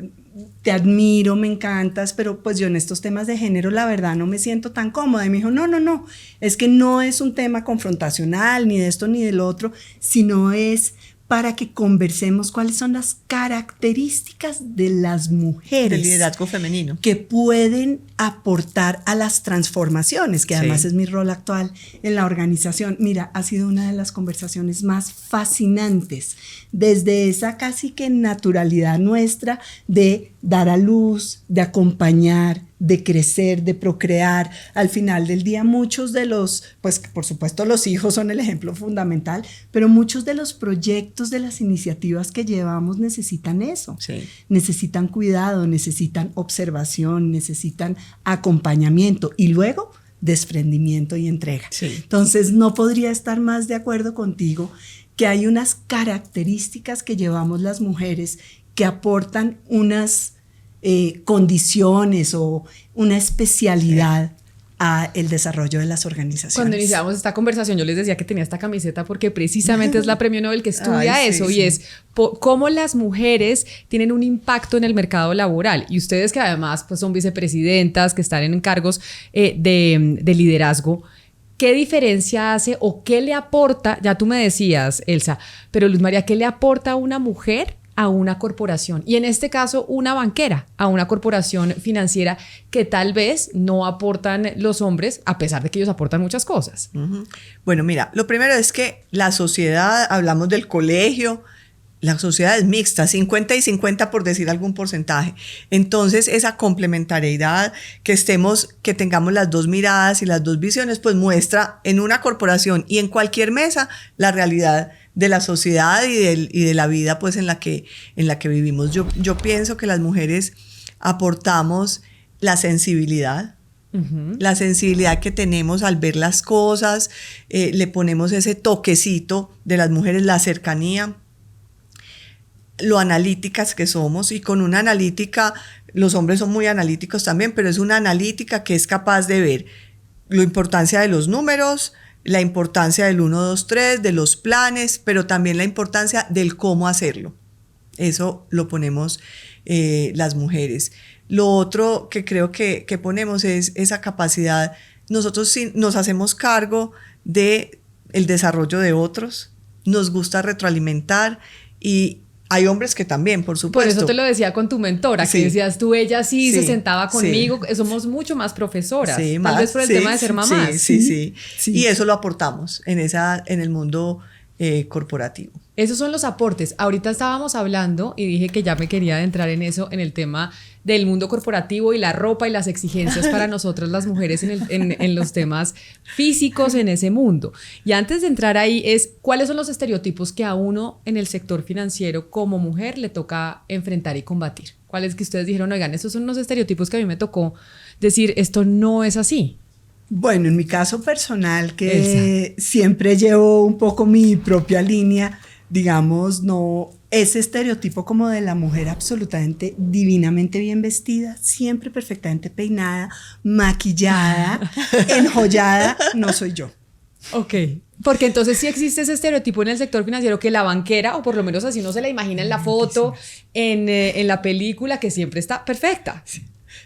te admiro, me encantas, pero pues yo en estos temas de género la verdad no me siento tan cómoda. Y me dijo, no, es que no es un tema confrontacional, ni de esto ni del otro, sino es para que conversemos cuáles son las características de las mujeres. Del liderazgo femenino. Que pueden aportar a las transformaciones, que además es mi rol actual en la organización. Mira, ha sido una de las conversaciones más fascinantes, desde esa casi que naturalidad nuestra de dar a luz, de acompañar, de crecer, de procrear. Al final del día muchos de pues por supuesto los hijos son el ejemplo fundamental, pero muchos de los proyectos, de las iniciativas que llevamos necesitan eso. Necesitan cuidado, necesitan observación, necesitan acompañamiento y luego desprendimiento y entrega. Entonces no podría estar más de acuerdo contigo que hay unas características que llevamos las mujeres que aportan unas condiciones o una especialidad a el desarrollo de las organizaciones. Cuando iniciamos esta conversación yo les decía que tenía esta camiseta porque precisamente es la Premio Nobel que estudia eso y es cómo las mujeres tienen un impacto en el mercado laboral y ustedes que además pues, son vicepresidentas, que están en cargos de liderazgo. ¿Qué diferencia hace o qué le aporta? Ya tú me decías, Elsa, pero Luz María, ¿qué le aporta a una mujer a una corporación? Y en este caso, una banquera a una corporación financiera que tal vez no aportan los hombres, a pesar de que ellos aportan muchas cosas. Bueno, mira, lo primero es que la sociedad, hablamos del colegio, la sociedad es mixta, 50 y 50 por decir algún porcentaje. Entonces, esa complementariedad, que tengamos las dos miradas y las dos visiones, pues muestra en una corporación y en cualquier mesa la realidad de la sociedad y de la vida pues en la que vivimos. Yo pienso que las mujeres aportamos la sensibilidad, la sensibilidad que tenemos al ver las cosas, le ponemos ese toquecito de las mujeres, la cercanía, lo analíticas que somos, y con una analítica, los hombres son muy analíticos también, pero es una analítica que es capaz de ver la importancia de los números, la importancia del 1, 2, 3, de los planes, pero también la importancia del cómo hacerlo. Eso lo ponemos las mujeres. Lo otro que creo que ponemos es esa capacidad. Nosotros sí nos hacemos cargo del desarrollo de otros, nos gusta retroalimentar, y hay hombres que también, por supuesto. Por eso te lo decía con tu mentora, que decías tú, ella sí se sentaba conmigo, somos mucho más profesoras, tal vez por el tema de ser mamás. Sí. Y eso lo aportamos en el mundo corporativo. Esos son los aportes. Ahorita estábamos hablando y dije que ya me quería adentrar en eso, en el tema del mundo corporativo y la ropa y las exigencias para nosotras las mujeres en los temas físicos en ese mundo. Y antes de entrar ahí ¿cuáles son los estereotipos que a uno en el sector financiero como mujer le toca enfrentar y combatir? ¿Cuáles que ustedes dijeron, oigan, estos son los estereotipos que a mí me tocó decir, esto no es así? Bueno, en mi caso personal, que siempre llevo un poco mi propia línea, digamos, no, ese estereotipo como de la mujer absolutamente divinamente bien vestida, siempre perfectamente peinada, maquillada, enjollada, no soy yo. Ok, porque entonces sí existe ese estereotipo en el sector financiero, que la banquera, o por lo menos así uno se la imagina en la foto, en la película, que siempre está perfecta.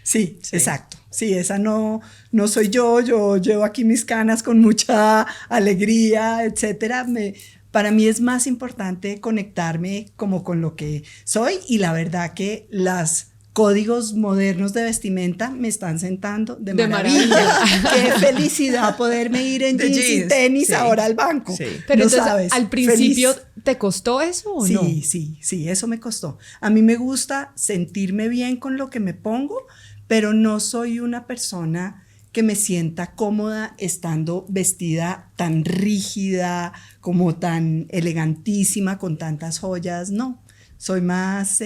Sí, exacto. Sí, esa no soy yo llevo aquí mis canas con mucha alegría, etcétera. Para mí es más importante conectarme como con lo que soy, y la verdad que los códigos modernos de vestimenta me están sentando de maravilla. Qué felicidad poderme ir en jeans y tenis ahora al banco. Sí. Pero no entonces, sabes, al principio, ¿te costó eso o no? Sí, eso me costó. A mí me gusta sentirme bien con lo que me pongo, pero no soy una persona que me sienta cómoda estando vestida tan rígida, como tan elegantísima, con tantas joyas. No, soy más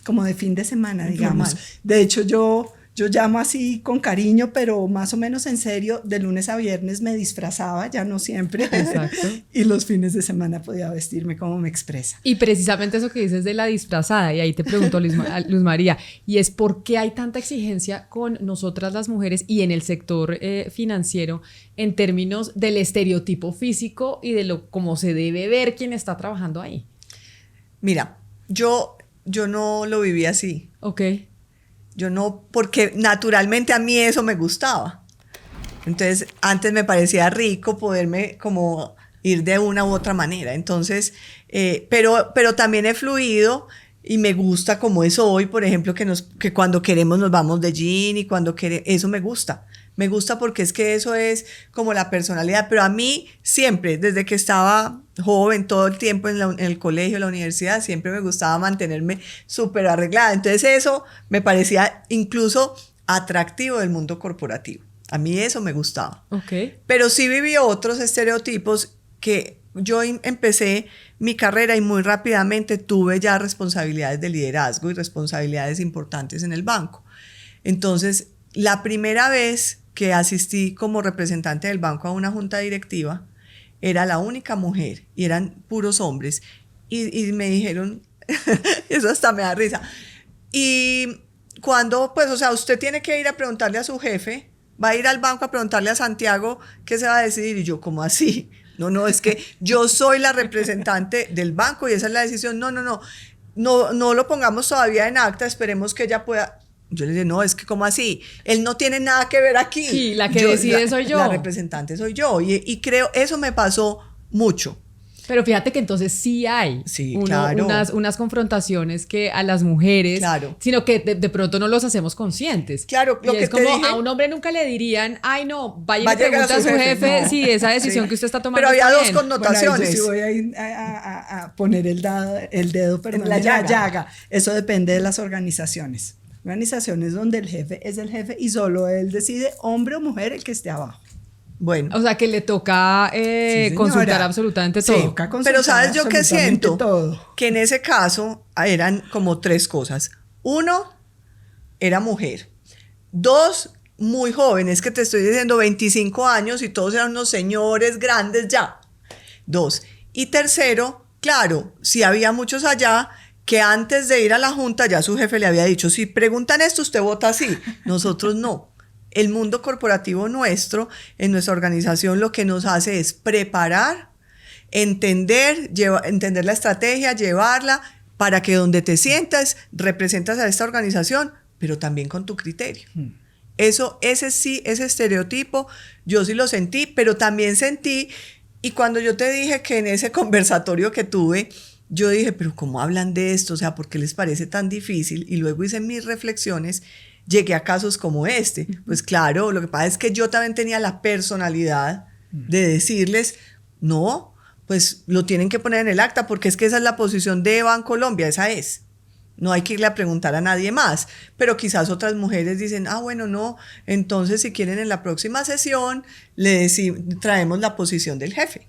como de fin de semana, digamos. Normal. De hecho, yo llamo así con cariño, pero más o menos en serio, de lunes a viernes me disfrazaba, ya no siempre. Exacto. Y los fines de semana podía vestirme como me expresa. Y precisamente eso que dices de la disfrazada, y ahí te pregunto, Luz María, y es ¿por qué hay tanta exigencia con nosotras las mujeres y en el sector financiero en términos del estereotipo físico y de cómo se debe ver quien está trabajando ahí? Mira, yo no lo viví así. Ok. Yo no, porque naturalmente a mí eso me gustaba. Entonces, antes me parecía rico poderme como ir de una u otra manera. Entonces, pero también he fluido y me gusta como es hoy, por ejemplo, que cuando queremos nos vamos de jean y eso me gusta. Me gusta porque es que eso es como la personalidad, pero a mí siempre, desde que estaba joven, todo el tiempo en el colegio, en la universidad, siempre me gustaba mantenerme súper arreglada. Entonces eso me parecía incluso atractivo del mundo corporativo. A mí eso me gustaba. Okay. Pero sí viví otros estereotipos que yo empecé mi carrera y muy rápidamente tuve ya responsabilidades de liderazgo y responsabilidades importantes en el banco. Entonces, la primera vez que asistí como representante del banco a una junta directiva, era la única mujer y eran puros hombres. Y me dijeron, eso hasta me da risa. Y cuando, pues, o sea, usted tiene que ir a preguntarle a su jefe, va a ir al banco a preguntarle a Santiago qué se va a decidir. Y yo, ¿cómo así? No, es que yo soy la representante del banco y esa es la decisión. No lo pongamos todavía en acta, esperemos que ella pueda. Yo le dije, no, es que ¿cómo así? Él no tiene nada que ver aquí. Sí, la que decide soy yo. La representante soy yo. Y creo, eso me pasó mucho. Pero fíjate que entonces sí hay claro. unas confrontaciones que a las mujeres, claro. sino que de pronto no los hacemos conscientes. Claro, lo y que es como te dije, a un hombre nunca le dirían, ay no, vaya y pregunta a su jefe no. si esa decisión que usted está tomando. Pero había está dos bien. connotaciones. Bueno, yo sí voy a poner el dedo en la llaga. Eso depende de las organizaciones. Organizaciones donde el jefe es el jefe y solo él decide, hombre o mujer, el que esté abajo. Bueno. O sea, que le toca consultar absolutamente todo. Sí, pero ¿sabes yo qué siento? Todo. Que en ese caso eran como 3 cosas. 1, era mujer. 2, muy jóvenes, que te estoy diciendo 25 años y todos eran unos señores grandes ya. 2. Y 3, claro, sí había muchos allá que antes de ir a la junta ya su jefe le había dicho, si preguntan esto, usted vota así. Nosotros no. El mundo corporativo nuestro, en nuestra organización, lo que nos hace es preparar, entender la estrategia, llevarla para que donde te sientas representas a esta organización, pero también con tu criterio. Ese estereotipo, yo sí lo sentí, pero también sentí, y cuando yo te dije que en ese conversatorio que tuve, yo dije, pero ¿cómo hablan de esto? O sea, ¿por qué les parece tan difícil? Y luego hice mis reflexiones, llegué a casos como este. Pues claro, lo que pasa es que yo también tenía la personalidad de decirles, no, pues lo tienen que poner en el acta, porque es que esa es la posición de Bancolombia, esa es. No hay que irle a preguntar a nadie más. Pero quizás otras mujeres dicen, bueno, no, entonces si quieren en la próxima sesión, traemos la posición del jefe.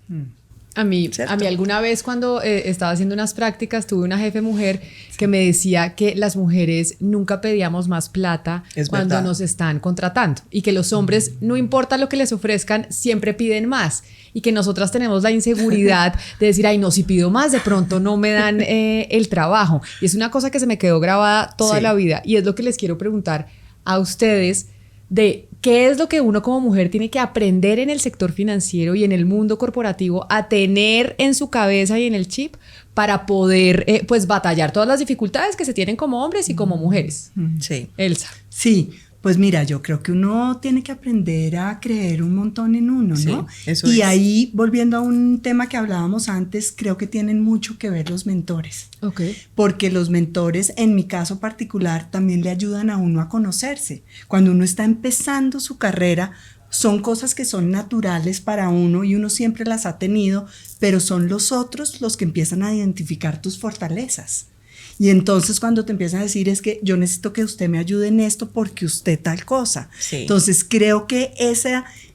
A mí alguna vez cuando estaba haciendo unas prácticas tuve una jefe mujer que me decía que las mujeres nunca pedíamos más plata cuando nos están contratando y que los hombres, no importa lo que les ofrezcan, siempre piden más y que nosotras tenemos la inseguridad de decir, ay no, si pido más de pronto no me dan el trabajo. Y es una cosa que se me quedó grabada toda la vida y es lo que les quiero preguntar a ustedes de qué es lo que uno como mujer tiene que aprender en el sector financiero y en el mundo corporativo a tener en su cabeza y en el chip para poder pues batallar todas las dificultades que se tienen como hombres y como mujeres. Sí. Elsa. Sí, pues mira, yo creo que uno tiene que aprender a creer un montón en uno, ¿no? Sí, eso y es. Ahí, volviendo a un tema que hablábamos antes, creo que tienen mucho que ver los mentores. Okay. Porque los mentores, en mi caso particular, también le ayudan a uno a conocerse. Cuando uno está empezando su carrera, son cosas que son naturales para uno y uno siempre las ha tenido, pero son los otros los que empiezan a identificar tus fortalezas. Y entonces cuando te empiezan a decir es que yo necesito que usted me ayude en esto porque usted tal cosa. Sí. Entonces creo que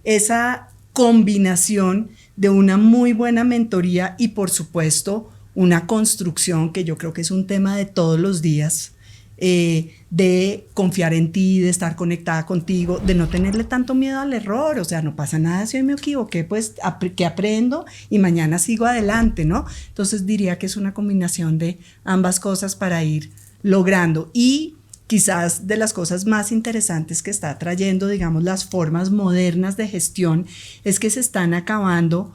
esa combinación de una muy buena mentoría y por supuesto una construcción que yo creo que es un tema de todos los días, de confiar en ti, de estar conectada contigo, de no tenerle tanto miedo al error, o sea, no pasa nada si hoy me equivoqué, pues que aprendo y mañana sigo adelante, ¿no? Entonces diría que es una combinación de ambas cosas para ir logrando y quizás de las cosas más interesantes que está trayendo, digamos, las formas modernas de gestión es que se están acabando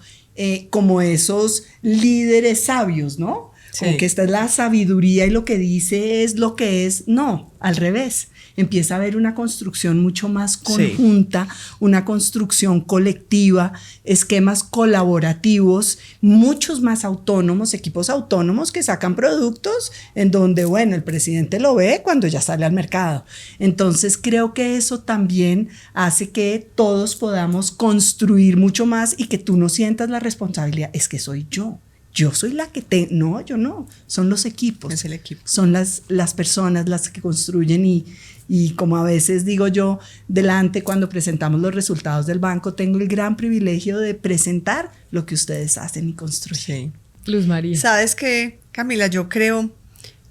como esos líderes sabios, ¿no? Sí. Como que esta es la sabiduría y lo que dice es lo que es. No, al revés. Empieza a haber una construcción mucho más conjunta, una construcción colectiva, esquemas colaborativos, muchos más autónomos, equipos autónomos que sacan productos en donde, bueno, el presidente lo ve cuando ya sale al mercado. Entonces creo que eso también hace que todos podamos construir mucho más y que tú no sientas la responsabilidad, es que soy yo. Yo soy la que no, yo no, son los equipos. Es el equipo. Son las personas las que construyen y como a veces digo yo, delante cuando presentamos los resultados del banco, tengo el gran privilegio de presentar lo que ustedes hacen y construyen. Sí. Luz María. ¿Sabes qué, Camila? Yo creo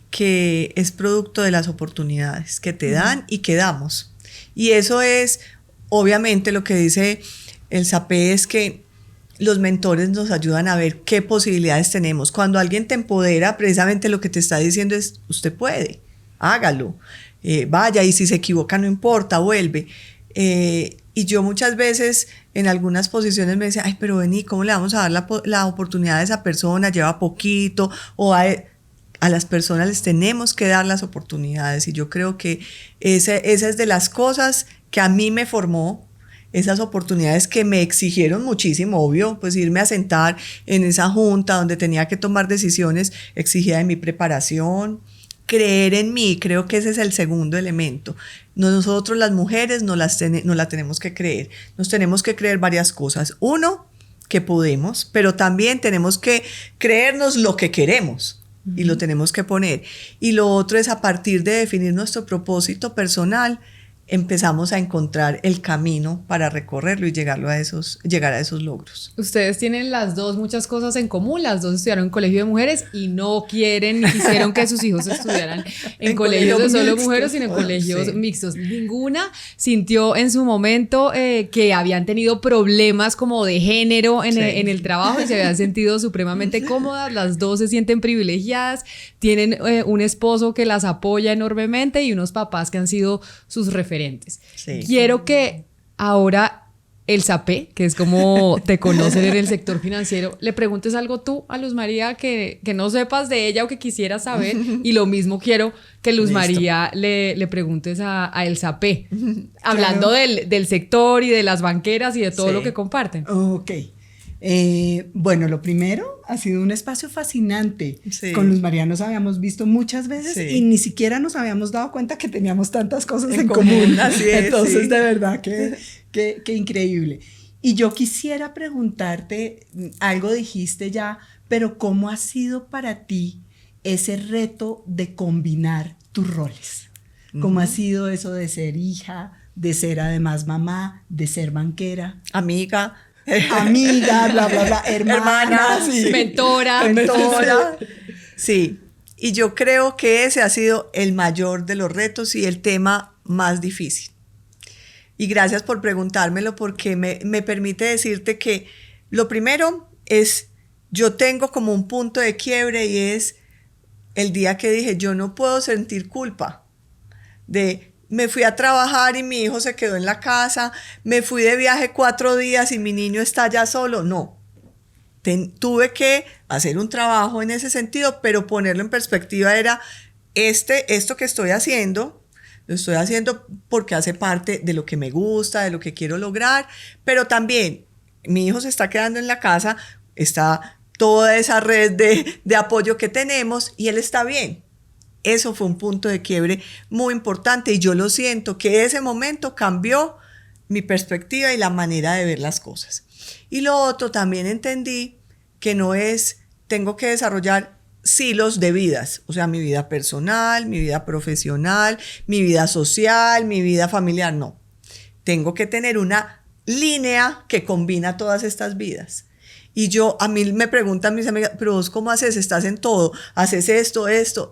que es producto de las oportunidades que te dan y que damos. Y eso es, obviamente, lo que dice el SAPE es que los mentores nos ayudan a ver qué posibilidades tenemos. Cuando alguien te empodera, precisamente lo que te está diciendo es, usted puede, hágalo, vaya, y si se equivoca no importa, vuelve. Y yo muchas veces en algunas posiciones me decía, ay, pero vení, ¿cómo le vamos a dar la oportunidad a esa persona? Lleva poquito, o a las personas les tenemos que dar las oportunidades. Y yo creo que esa es de las cosas que a mí me formó, esas oportunidades que me exigieron muchísimo, obvio, pues irme a sentar en esa junta donde tenía que tomar decisiones, exigía de mi preparación, creer en mí, creo que ese es el segundo elemento. Nosotros las mujeres no la tenemos que creer, nos tenemos que creer varias cosas. Uno, que podemos, pero también tenemos que creernos lo que queremos. Y lo tenemos que poner. Y lo otro es, a partir de definir nuestro propósito personal, empezamos a encontrar el camino para recorrerlo y llegar a esos logros. Ustedes tienen las dos muchas cosas en común, las dos estudiaron en colegio de mujeres y no quieren ni quisieron que sus hijos estudiaran en colegios de solo mujeres, sino en colegios mixtos. Ninguna sintió en su momento que habían tenido problemas como de género en el trabajo y se habían sentido supremamente cómodas. Las dos se sienten privilegiadas, tienen un esposo que las apoya enormemente y unos papás que han sido sus referentes. Sí. Quiero que ahora el SAPE, que es como te conocen en el sector financiero, le preguntes algo tú a Luz María que no sepas de ella o que quisieras saber, y lo mismo quiero que Luz María le preguntes a el SAPE, hablando del sector y de las banqueras y de todo lo que comparten. Ok. Bueno, lo primero, ha sido un espacio fascinante. Sí. Con Luz María nos habíamos visto muchas veces y ni siquiera nos habíamos dado cuenta que teníamos tantas cosas en común. Así es, entonces, de verdad que increíble. Y yo quisiera preguntarte, algo dijiste ya, pero ¿cómo ha sido para ti ese reto de combinar tus roles? ¿Cómo ha sido eso de ser hija, de ser además mamá, de ser banquera? Amiga, bla, bla, bla, hermana, sí. mentora. Sí, y yo creo que ese ha sido el mayor de los retos y el tema más difícil. Y gracias por preguntármelo, porque me permite decirte que lo primero es, yo tengo como un punto de quiebre, y es el día que dije, yo no puedo sentir culpa de... Me fui a trabajar y mi hijo se quedó en la casa, me fui de viaje 4 días y mi niño está ya solo. No, tuve que hacer un trabajo en ese sentido, pero ponerlo en perspectiva era, esto que estoy haciendo, lo estoy haciendo porque hace parte de lo que me gusta, de lo que quiero lograr, pero también mi hijo se está quedando en la casa, está toda esa red de apoyo que tenemos y él está bien. Eso fue un punto de quiebre muy importante y yo lo siento que ese momento cambió mi perspectiva y la manera de ver las cosas. Y lo otro, también entendí que no es, tengo que desarrollar silos de vidas, o sea, mi vida personal, mi vida profesional, mi vida social, mi vida familiar, no. Tengo que tener una línea que combina todas estas vidas. Y a mí me preguntan mis amigas, pero vos ¿cómo haces? Estás en todo, haces esto,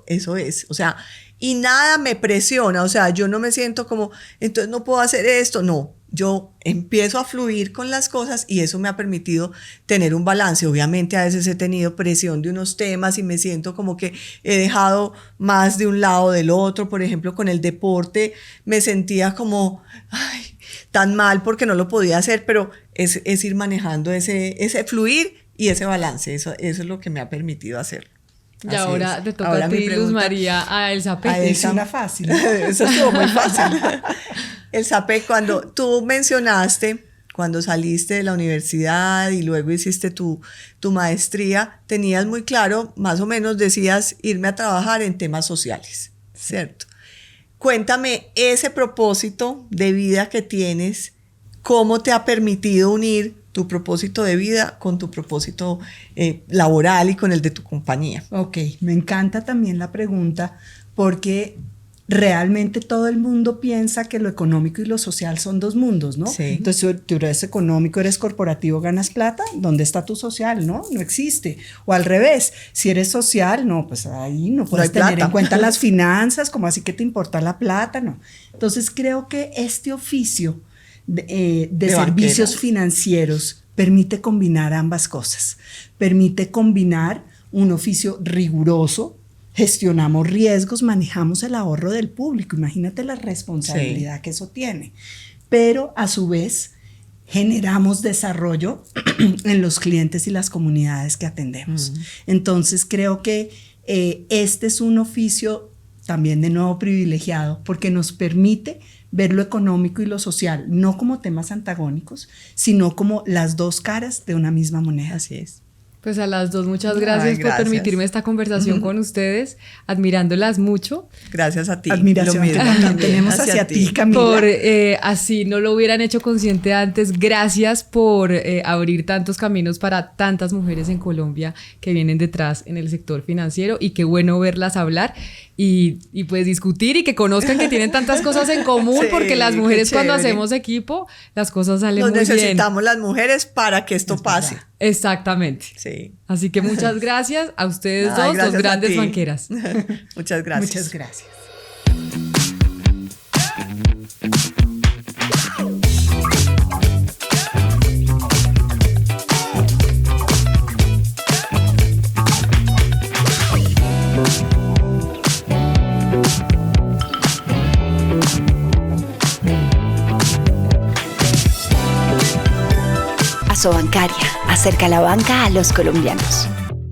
eso es, o sea, y nada me presiona, o sea, yo no me siento como, entonces no puedo hacer esto, no, yo empiezo a fluir con las cosas y eso me ha permitido tener un balance. Obviamente a veces he tenido presión de unos temas y me siento como que he dejado más de un lado del otro. Por ejemplo, con el deporte me sentía como, tan mal porque no lo podía hacer, pero es ir manejando ese fluir y ese balance, eso es lo que me ha permitido hacerlo. Y ahora te toca a ti, Luz María, a el SAPE. Es una fácil. Eso estuvo muy fácil. El SAPE, cuando tú mencionaste, cuando saliste de la universidad y luego hiciste tu maestría, tenías muy claro, más o menos decías irme a trabajar en temas sociales, ¿cierto? Cuéntame ese propósito de vida que tienes, cómo te ha permitido unir tu propósito de vida con tu propósito laboral y con el de tu compañía. Ok, me encanta también la pregunta porque realmente todo el mundo piensa que lo económico y lo social son dos mundos, ¿no? Sí. Entonces, tú eres económico, eres corporativo, ganas plata, ¿dónde está tu social? No existe. O al revés, si eres social, no, pues ahí no puedes tener en cuenta las finanzas, como así que te importa la plata, no. Entonces, creo que este oficio de servicios financieros permite combinar ambas cosas. Permite combinar un oficio riguroso, gestionamos riesgos, manejamos el ahorro del público, imagínate la responsabilidad que eso tiene, pero a su vez generamos desarrollo en los clientes y las comunidades que atendemos. Entonces creo que este es un oficio también de nuevo privilegiado porque nos permite ver lo económico y lo social, no como temas antagónicos, sino como las dos caras de una misma moneda. Así es. Pues a las dos, muchas gracias por permitirme esta conversación con ustedes, admirándolas mucho. Gracias a ti. Admiración que también tenemos hacia ti, Camila. Por así no lo hubieran hecho consciente antes. Gracias por abrir tantos caminos para tantas mujeres en Colombia que vienen detrás en el sector financiero, y qué bueno verlas hablar y pues discutir y que conozcan que tienen tantas cosas en común, sí, porque las mujeres cuando hacemos equipo, las cosas salen muy bien. Necesitamos las mujeres para que esto pase. Exactamente. Sí. Así que muchas gracias a ustedes dos grandes banqueras. Muchas gracias. Muchas gracias. Asobancaria, acerca la banca a los colombianos.